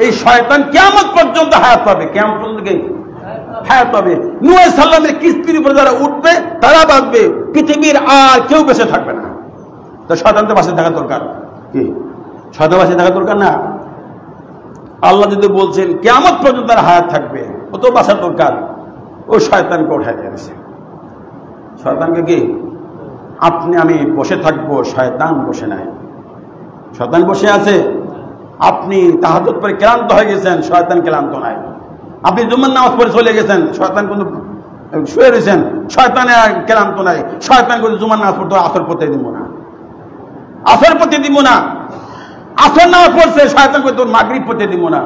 এই শয়তান কিয়ামত পর্যন্ত হায়াত পাবে, কিয়ামত পর্যন্ত কি হায়াত পাবে। নূহ আলাইহিস সালামের কিস্তির উপরে যারা উঠবে তারা বাঁচবে, পৃথিবীর আর কেউ বেঁচে থাকবে না। তো শয়তান তো বাঁচে থাকা দরকার, কি শয়তান বাঁচে থাকা দরকার না? আল্লাহ যদি বলছেন কিয়ামত পর্যন্ত তার হায়াত থাকবে, ও তো বাঁচার দরকার। ও শয়তানকে উঠাই দিয়েছে। শয়তানকে কি আপনি আমি বসে থাকবো, শয়তান বসে নাই। শয়তান বসে আছে, আপনি তাহাজ্জুদ পড়ে ক্লান্ত হয়ে গেছেন, শয়তান ক্লান্ত নাই। আপনি জুমার নামাজ পড়ে চলে গেছেন, শয়তান কিন্তু শুয়ে রয়েছেন, শয়তানে ক্লান্ত নাই। শয়তান কিন্তু জুমার নামাজ পড়তে আসর পড়তে দিব না, আসর পড়তে দিব না। আসর নামাজ পড়ছে, শয়তান কিন্তু মাগরিব পড়তে দিব না।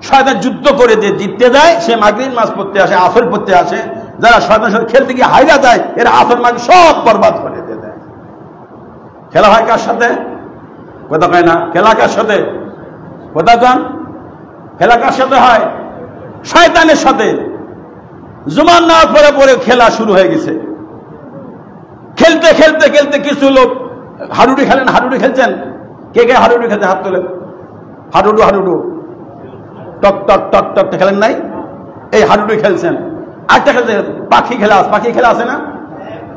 শয়তান যুদ্ধ করে যে জিততে যায়, সে মাগরিব নামাজ পড়তে আসে, আসর পড়তে আসে। যারা শয়তানের সাথে খেলতে গিয়ে হাইরা যায়, এরা আসর মাগরিব সব বরবাদ করে দিয়ে দেয়। খেলা হয় কার সাথে? কথা কয় না। খেলা কার সাথে? কথা কন। খেলা কার সাথে হয়? শয়তানের সাথে। জুমার নামাজ পড়ে পড়ে খেলা শুরু হয়ে গেছে। খেলতে খেলতে খেলতে কিছু লোক হাডুডু খেলেন। হাডুডু খেলছেন? কে কে হাডুডু খেলতে হাত তোলেন? হাডুডু হাডুডু টক টক টক টক খেলেন নাই? এই হাডুডু খেলছেন। আরেকটা খেলছে পাখি খেলা। পাখি খেলা আছে না?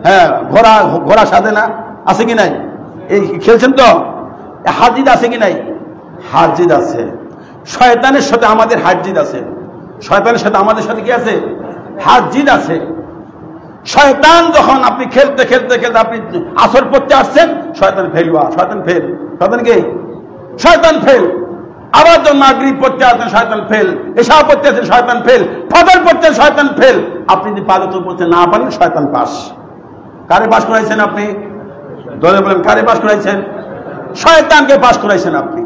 হ্যাঁ, ঘোড়া ঘোড়া সাজে না, আছে কি নাই? এই খেলছেন তো। হারজিত আছে কি নাই? হারজিত আছে। শয়তানের সাথে আমাদের হারজিত আছে। শয়তানের সাথে আমাদের সাথে কি আছে? হারজিত আছে। শয়তান যখন আপনি খেলতে খেলতে খেলতে আপনি আসর পড়তে আসছেন, শয়তান ফেলুয়া, শয়তান ফেল। শয়তান কি? শয়তান ফেল। আবার যখন মাগরিব পড়তে আসছেন, শয়তান ফেল। এশা পড়তে আসছেন, শয়তান ফেল। ফজর পড়তে শয়তান ফেল। আপনি যদি পাঁচ ওয়াক্ত পড়তে না পারেন, শয়তান পাস। কারে পাস করাইছেন আপনি? দলে বলেন, কারে পাস করাইছেন? শয়তানকে পাস করাইছেন আপনি।